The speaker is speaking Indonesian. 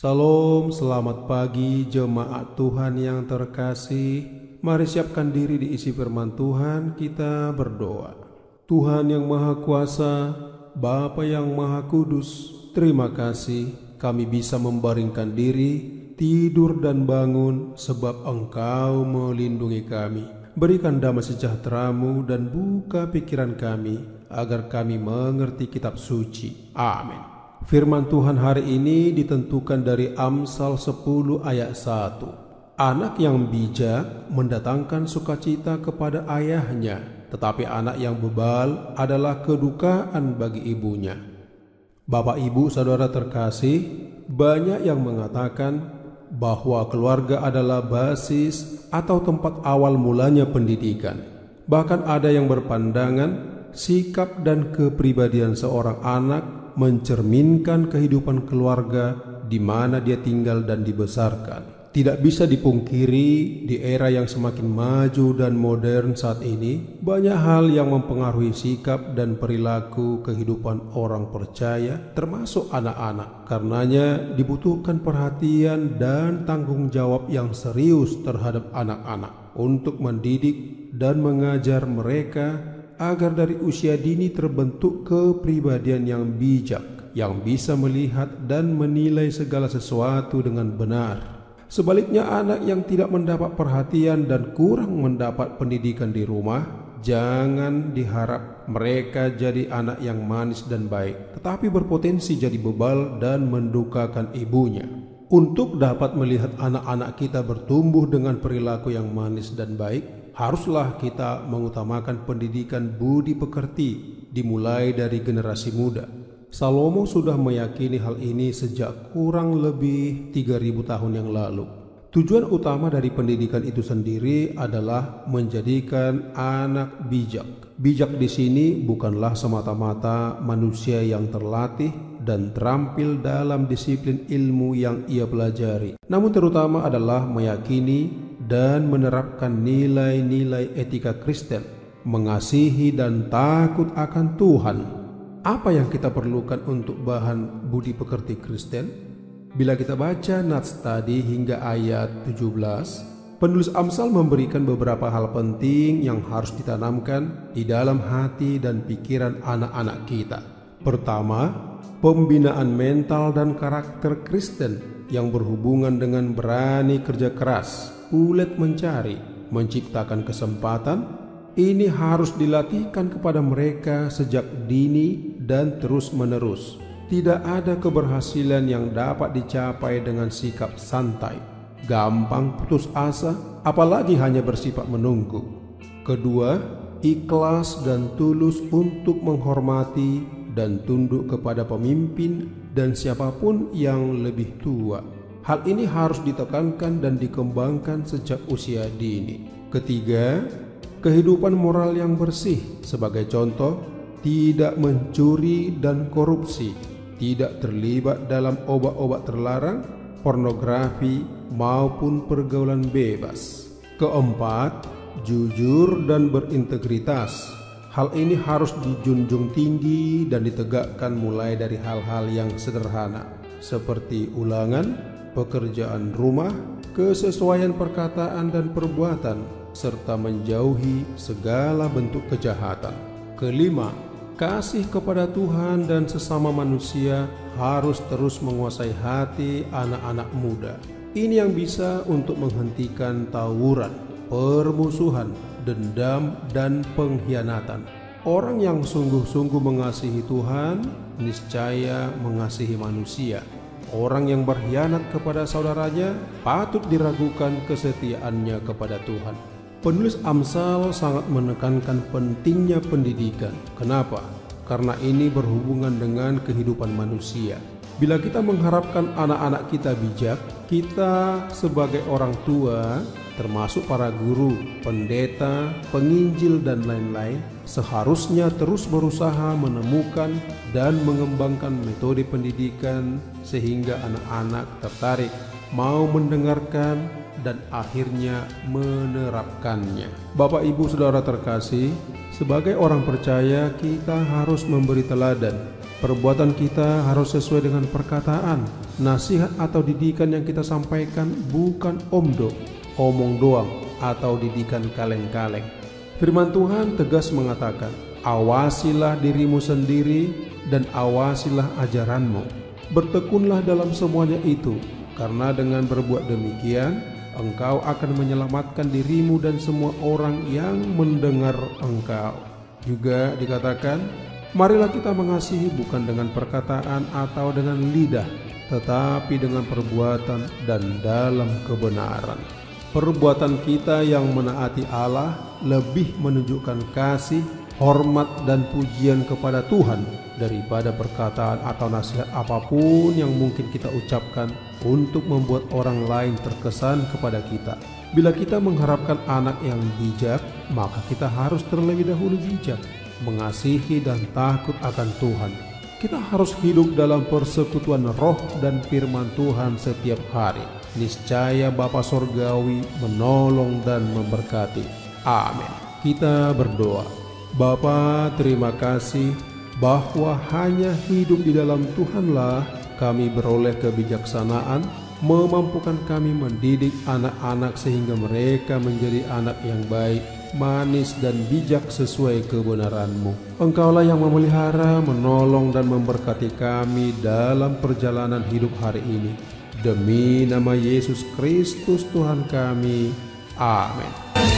Salam, selamat pagi jemaat Tuhan yang terkasih. Mari siapkan diri diisi firman Tuhan, kita berdoa. Tuhan yang Maha Kuasa, Bapa yang Maha Kudus, terima kasih kami bisa membaringkan diri, tidur dan bangun sebab Engkau melindungi kami. Berikan damai sejahtera-Mu dan buka pikiran kami agar kami mengerti kitab suci. Amin. Firman Tuhan hari ini ditentukan dari Amsal 10 ayat 1. Anak yang bijak mendatangkan sukacita kepada ayahnya, tetapi anak yang bebal adalah kedukaan bagi ibunya. Bapak, Ibu, Saudara terkasih, banyak yang mengatakan bahwa keluarga adalah basis atau tempat awal mulanya pendidikan. Bahkan ada yang berpandangan sikap dan kepribadian seorang anak mencerminkan kehidupan keluarga di mana dia tinggal dan dibesarkan. Tidak bisa dipungkiri, di era yang semakin maju dan modern saat ini, banyak hal yang mempengaruhi sikap dan perilaku kehidupan orang percaya, termasuk anak-anak. Karenanya dibutuhkan perhatian dan tanggung jawab yang serius terhadap anak-anak untuk mendidik dan mengajar mereka agar dari usia dini terbentuk kepribadian yang bijak, yang bisa melihat dan menilai segala sesuatu dengan benar. Sebaliknya, anak yang tidak mendapat perhatian dan kurang mendapat pendidikan di rumah, jangan diharap mereka jadi anak yang manis dan baik, tetapi berpotensi jadi bebal dan mendukakan ibunya. Untuk dapat melihat anak-anak kita bertumbuh dengan perilaku yang manis dan baik, haruslah kita mengutamakan pendidikan budi pekerti dimulai dari generasi muda. Salomo sudah meyakini hal ini sejak kurang lebih 3000 tahun yang lalu. Tujuan utama dari pendidikan itu sendiri adalah menjadikan anak bijak. Bijak di sini bukanlah semata-mata manusia yang terlatih dan terampil dalam disiplin ilmu yang ia pelajari, namun terutama adalah meyakini dan menerapkan nilai-nilai etika Kristen, mengasihi dan takut akan Tuhan. Apa yang kita perlukan untuk bahan budi pekerti Kristen? Bila kita baca nats tadi hingga ayat 17, penulis Amsal memberikan beberapa hal penting yang harus ditanamkan di dalam hati dan pikiran anak-anak kita. Pertama, pembinaan mental dan karakter Kristen yang berhubungan dengan berani kerja keras, ulet mencari, menciptakan kesempatan. Ini harus dilatihkan kepada mereka sejak dini dan terus-menerus. Tidak ada keberhasilan yang dapat dicapai dengan sikap santai, gampang putus asa, apalagi hanya bersifat menunggu. Kedua, ikhlas dan tulus untuk menghormati dan tunduk kepada pemimpin dan siapapun yang lebih tua. Hal ini harus ditekankan dan dikembangkan sejak usia dini. Ketiga, kehidupan moral yang bersih. Sebagai contoh, tidak mencuri dan korupsi, tidak terlibat dalam obat-obat terlarang, pornografi, maupun pergaulan bebas. Keempat, jujur dan berintegritas. Hal ini harus dijunjung tinggi dan ditegakkan mulai dari hal-hal yang sederhana, seperti ulangan, pekerjaan rumah, kesesuaian perkataan dan perbuatan, serta menjauhi segala bentuk kejahatan. Kelima, kasih kepada Tuhan dan sesama manusia harus terus menguasai hati anak-anak muda. Ini yang bisa untuk menghentikan tawuran, permusuhan, dendam, dan pengkhianatan. Orang yang sungguh-sungguh mengasihi Tuhan niscaya mengasihi manusia. Orang yang berkhianat kepada saudaranya patut diragukan kesetiaannya kepada Tuhan. Penulis Amsal sangat menekankan pentingnya pendidikan. Kenapa? Karena ini berhubungan dengan kehidupan manusia. Bila kita mengharapkan anak-anak kita bijak, kita sebagai orang tua, termasuk para guru, pendeta, penginjil, dan lain-lain, seharusnya terus berusaha menemukan dan mengembangkan metode pendidikan sehingga anak-anak tertarik, mau mendengarkan, dan akhirnya menerapkannya. Bapak, Ibu, Saudara terkasih, sebagai orang percaya kita harus memberi teladan. Perbuatan kita harus sesuai dengan perkataan, nasihat atau didikan yang kita sampaikan, bukan omong doang atau didikan kaleng-kaleng. Firman Tuhan tegas mengatakan, awasilah dirimu sendiri dan awasilah ajaranmu. Bertekunlah dalam semuanya itu, karena dengan berbuat demikian, engkau akan menyelamatkan dirimu dan semua orang yang mendengar engkau. Juga dikatakan, marilah kita mengasihi bukan dengan perkataan atau dengan lidah, tetapi dengan perbuatan dan dalam kebenaran. Perbuatan kita yang menaati Allah lebih menunjukkan kasih, hormat dan pujian kepada Tuhan daripada perkataan atau nasihat apapun yang mungkin kita ucapkan untuk membuat orang lain terkesan kepada kita. Bila kita mengharapkan anak yang bijak, maka kita harus terlebih dahulu bijak, mengasihi dan takut akan Tuhan. Kita harus hidup dalam persekutuan roh dan firman Tuhan setiap hari. Niscaya Bapa Sorgawi menolong dan memberkati. Amin. Kita berdoa. Bapa, terima kasih bahwa hanya hidup di dalam Tuhanlah kami beroleh kebijaksanaan, memampukan kami mendidik anak-anak sehingga mereka menjadi anak yang baik, manis dan bijak sesuai kebenaran-Mu. Engkaulah yang memelihara, menolong dan memberkati kami dalam perjalanan hidup hari ini. Demi nama Yesus Kristus Tuhan kami. Amin.